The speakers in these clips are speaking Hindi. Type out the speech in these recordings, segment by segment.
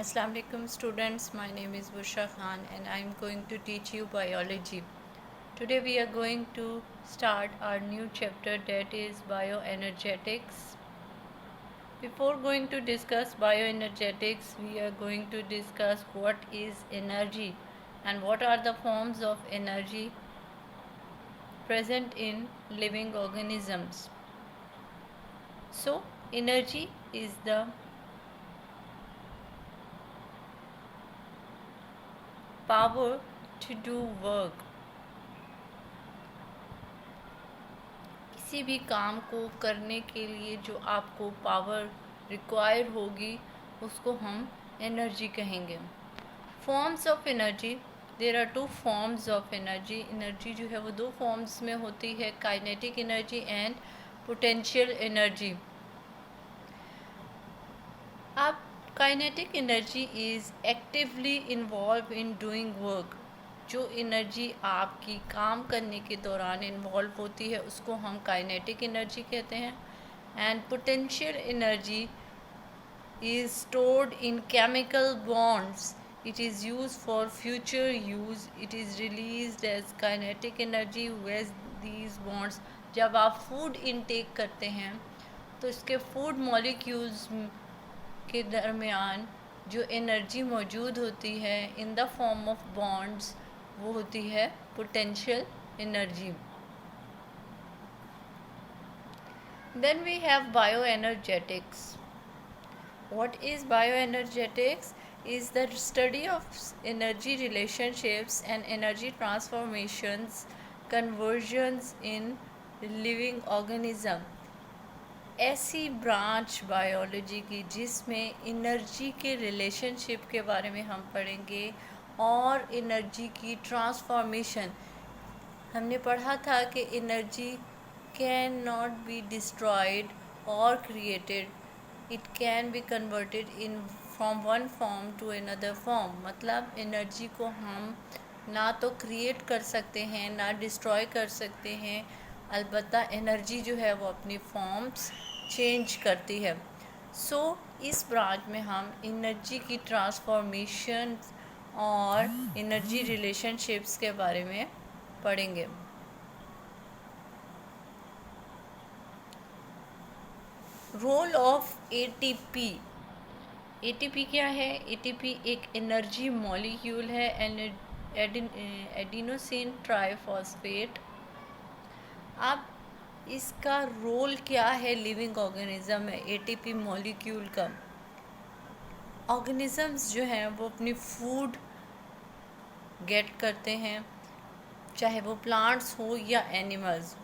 Assalamu alaikum students, my name is Busha Khan and I am going to teach you biology. Today we are going to start our new chapter, that is bioenergetics. Before going to discuss bioenergetics, we are going to discuss what is energy and what are the forms of energy present in living organisms. So energy is the power to do work. किसी भी काम को करने के लिए जो आपको पावर रिक्वायर होगी उसको हम एनर्जी कहेंगे. Forms of energy, there are two forms of energy. Energy जो है वो दो फॉर्म्स में होती है, kinetic energy and potential energy. अब kinetic energy is actively involve in doing work. जो एनर्जी आपकी काम करने के दौरान इन्वॉल्व होती है उसको हम काइनेटिक एनर्जी कहते हैं. And potential energy is stored in chemical bonds. It is use for future use. It is released as kinetic energy ways these bonds. जब आप फूड इनटेक करते हैं तो इसके फूड मॉलिक्यूल्स के दरमियान जो एनर्जी मौजूद होती है in the form of bonds वो होती है potential energy. Then we have bioenergetics. What is bioenergetics? is the study of energy relationships and energy transformations conversions in living organism. ऐसी ब्रांच बायोलॉजी की जिसमें एनर्जी के रिलेशनशिप के बारे में हम पढ़ेंगे और एनर्जी की ट्रांसफॉर्मेशन. हमने पढ़ा था कि energy can not be destroyed और क्रिएटेड. It can be converted in from one form to another form. मतलब एनर्जी को हम ना तो क्रिएट कर सकते हैं ना डिस्ट्रॉय कर सकते हैं. अलबत्ता एनर्जी जो है वो अपनी फॉर्म्स चेंज करती है. सो इस ब्रांच में हम एनर्जी की ट्रांसफॉर्मेशन और एनर्जी रिलेशनशिप्स के बारे में पढ़ेंगे. Role of ATP. एटीपी क्या है? एटीपी एक एनर्जी मॉलिक्यूल है, एडिनोसिन ट्राइफॉस्फेट. अब इसका रोल क्या है लिविंग ऑर्गेनिज्म में एटीपी मॉलिक्यूल का? ऑर्गेनिजम्स जो हैं वो अपनी फूड गेट करते हैं, चाहे वो प्लांट्स हो या एनिमल्स.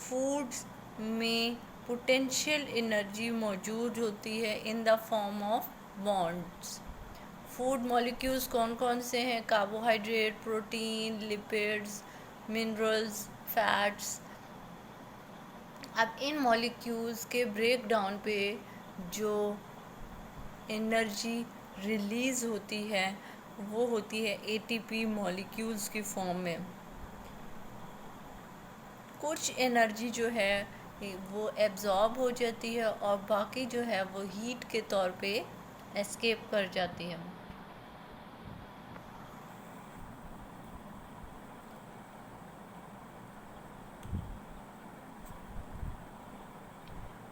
फूड्स में पोटेंशियल एनर्जी मौजूद होती है in the form of bonds. Food molecules कौन कौन से हैं? Carbohydrate, protein, lipids, minerals, fats. अब इन मॉलिक्यूल्स के ब्रेक डाउन पे जो एनर्जी रिलीज़ होती है वो होती है एटीपी मॉलिक्यूल्स की फॉर्म में. कुछ एनर्जी जो है वो एब्जॉर्ब हो जाती है और बाकी जो है वो हीट के तौर पे एस्केप कर जाती है.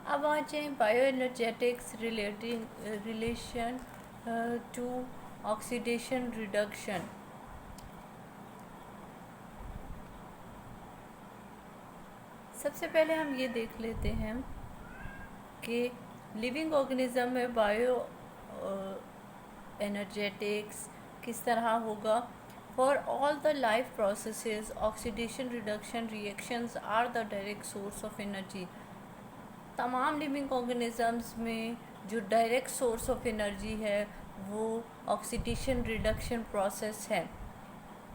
अब आ जाए bioenergetics relation to oxidation reduction. सबसे पहले हम ये देख लेते हैं कि लिविंग ऑर्गेनिज्म में बायो एनर्जेटिक्स किस तरह होगा. For all the life processes oxidation reduction reactions are the direct source of energy. तमाम लिविंग ऑर्गेनिजम्स में जो डायरेक्ट सोर्स ऑफ एनर्जी है वो ऑक्सीडेशन रिडक्शन प्रोसेस है.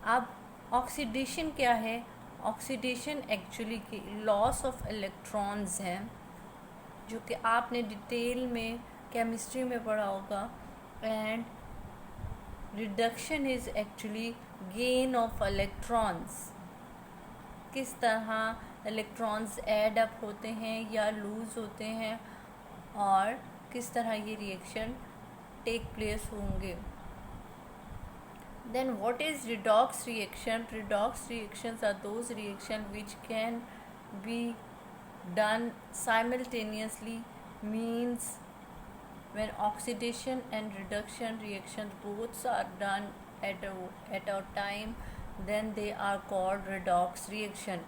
अब ऑक्सीडेशन क्या है? ऑक्सीडेशन एक्चुअली की लॉस ऑफ इलेक्ट्रॉन्स हैं, जो कि आपने डिटेल में केमिस्ट्री में पढ़ा होगा. And reduction is actually gain of electrons. किस तरह इलेक्ट्रॉन्स ऐड अप होते हैं या लूज़ होते हैं और किस तरह ये रिएक्शन टेक प्लेस होंगे. Then what is redox reaction? Redox reactions are those reactions which can be done simultaneously, means when oxidation and reduction reactions both are done at a time, then they are called redox reaction.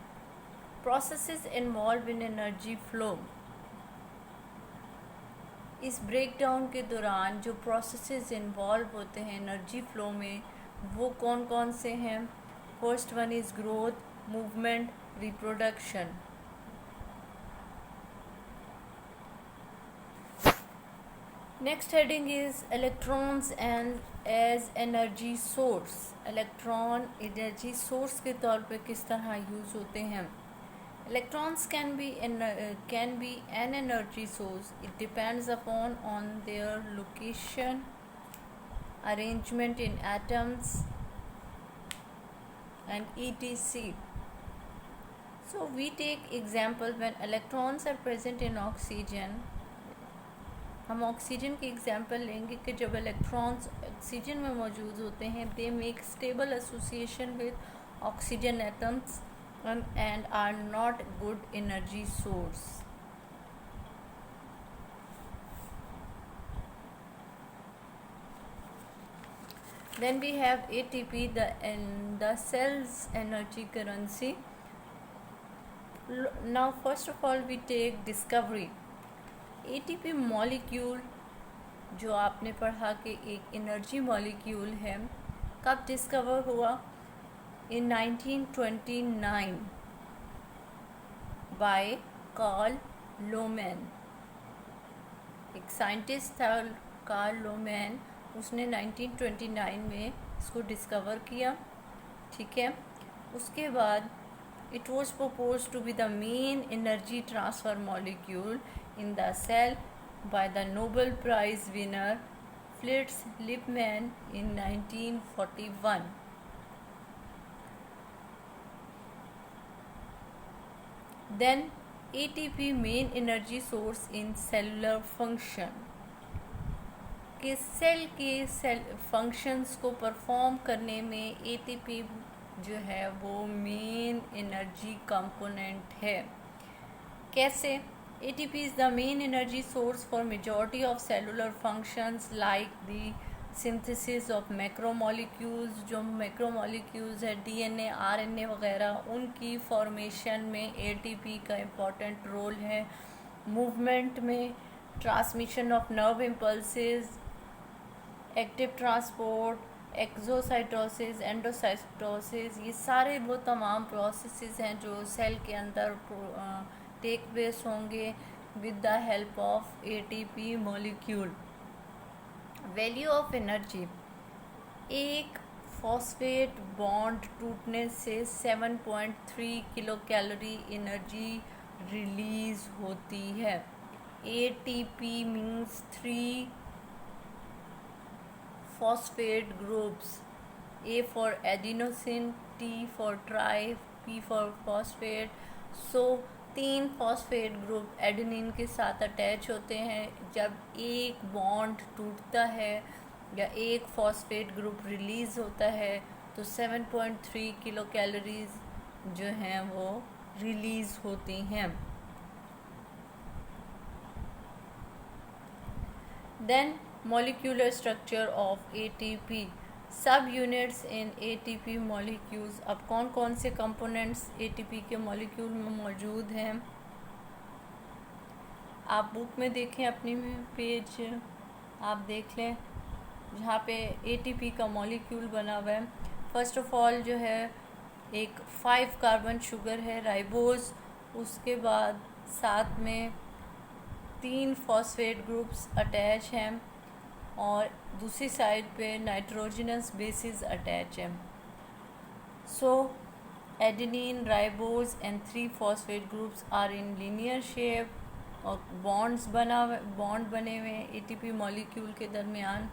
Processes involved in energy flow. इस ब्रेकडाउन के दौरान जो प्रोसेसेस इन्वॉल्व होते हैं एनर्जी फ्लो में, वो कौन कौन से हैं? First one is growth, movement, reproduction. Next heading is electrons and as energy source. Electron energy source के तौर पे किस तरह यूज़ होते हैं? Electrons can be an energy source. It depends upon on their location, arrangement in atoms, and etc. So we take example when electrons are present in oxygen. हम ऑक्सीजन की एग्जाम्पल लेंगे कि जब इलेक्ट्रॉन्स ऑक्सीजन में मौजूद होते हैं, they make stable association with oxygen atoms and are not good energy source. Then we have ATP, the cell's energy currency. Now first of all we take discovery. ATP molecule जो आपने पढ़ा कि एक एनर्जी मॉलिक्यूल है, कब डिस्कवर हुआ? In 1929 by Karl Lohmann. एक साइंटिस्ट था कार्ल लोमैन, उसने 1929 में इसको डिस्कवर किया. ठीक है. उसके बाद it was propose to be the main energy transfer molecule in the cell by the Nobel prize winner Fritz Lipmann in 1941. Then ATP main energy source in cellular function. कि सेल के फंक्शंस को परफॉर्म करने में ATP जो है वो मेन एनर्जी कंपोनेंट है. कैसे? ATP is the main energy source for majority of cellular functions like the synthesis of macromolecules. जो मैक्रोमोलिक्यूल्स है DNA, RNA वगैरह, उनकी फॉर्मेशन में ATP का इम्पॉर्टेंट रोल है. मूवमेंट में, transmission of nerve impulses, active transport, exocytosis, endocytosis, ये सारे वो तमाम प्रोसेसेस हैं जो सेल के अंदर टेक प्लेस होंगे with the help of ATP molecule. Value of energy. एक फॉस्फेट बॉन्ड टूटने से 7.3 किलो कैलोरी एनर्जी रिलीज होती है. ATP means 3 phosphate groups. A for adenosine, T for try, P for phosphate. So 3 phosphate group adenine के साथ अटैच होते हैं. जब एक बॉन्ड टूटता है या एक फॉस्फेट ग्रुप रिलीज़ होता है तो 7.3 किलो कैलोरीज जो हैं वो रिलीज़ होती हैं. Then molecular structure of ATP. Subunits in ATP molecules. अब कौन कौन से कंपोनेंट्स ATP के मॉलिक्यूल में मौजूद हैं? आप बुक में देखें, अपनी में पेज आप देख लें जहाँ पे ATP का मॉलिक्यूल बना हुआ है. फर्स्ट ऑफ ऑल जो है एक 5 कार्बन शुगर है, राइबोज. उसके बाद साथ में 3 फॉस्फेट ग्रुप्स अटैच हैं और दूसरी साइड पे नाइट्रोजनस बेसिस अटैच है. So adenine, ribose and 3 phosphate groups are in linear shape और बॉन्ड बने हुए हैं ATP मॉलिक्यूल के दरमियान.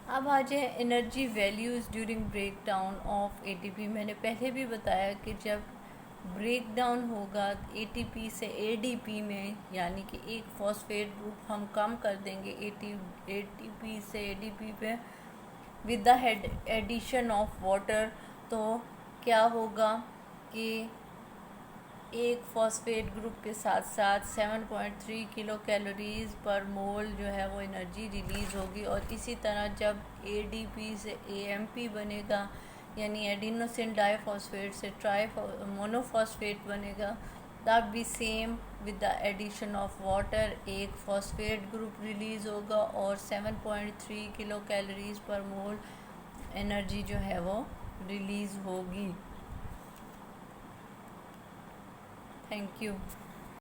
अब आ जाए energy values during break down of ATP. मैंने पहले भी बताया कि जब ब्रेक डाउन होगा एटीपी से एडीपी में, यानी कि एक फॉस्फेट ग्रुप हम कम कर देंगे एटीपी से एडीपी पे with the addition of water, तो क्या होगा कि एक फॉस्फेट ग्रुप के साथ साथ 7.3 किलो कैलोरीज पर मोल जो है वो एनर्जी रिलीज़ होगी। और इसी तरह जब एडीपी से एएमपी बनेगा, यानी एडिनोसिन डाइफॉस्फेट से मोनोफॉस्फेट बनेगा, तब भी same with the addition of water एक फॉस्फेट ग्रुप रिलीज़ होगा और 7.3 किलो कैलोरीज पर मोल एनर्जी जो है वो रिलीज़ होगी। Thank you.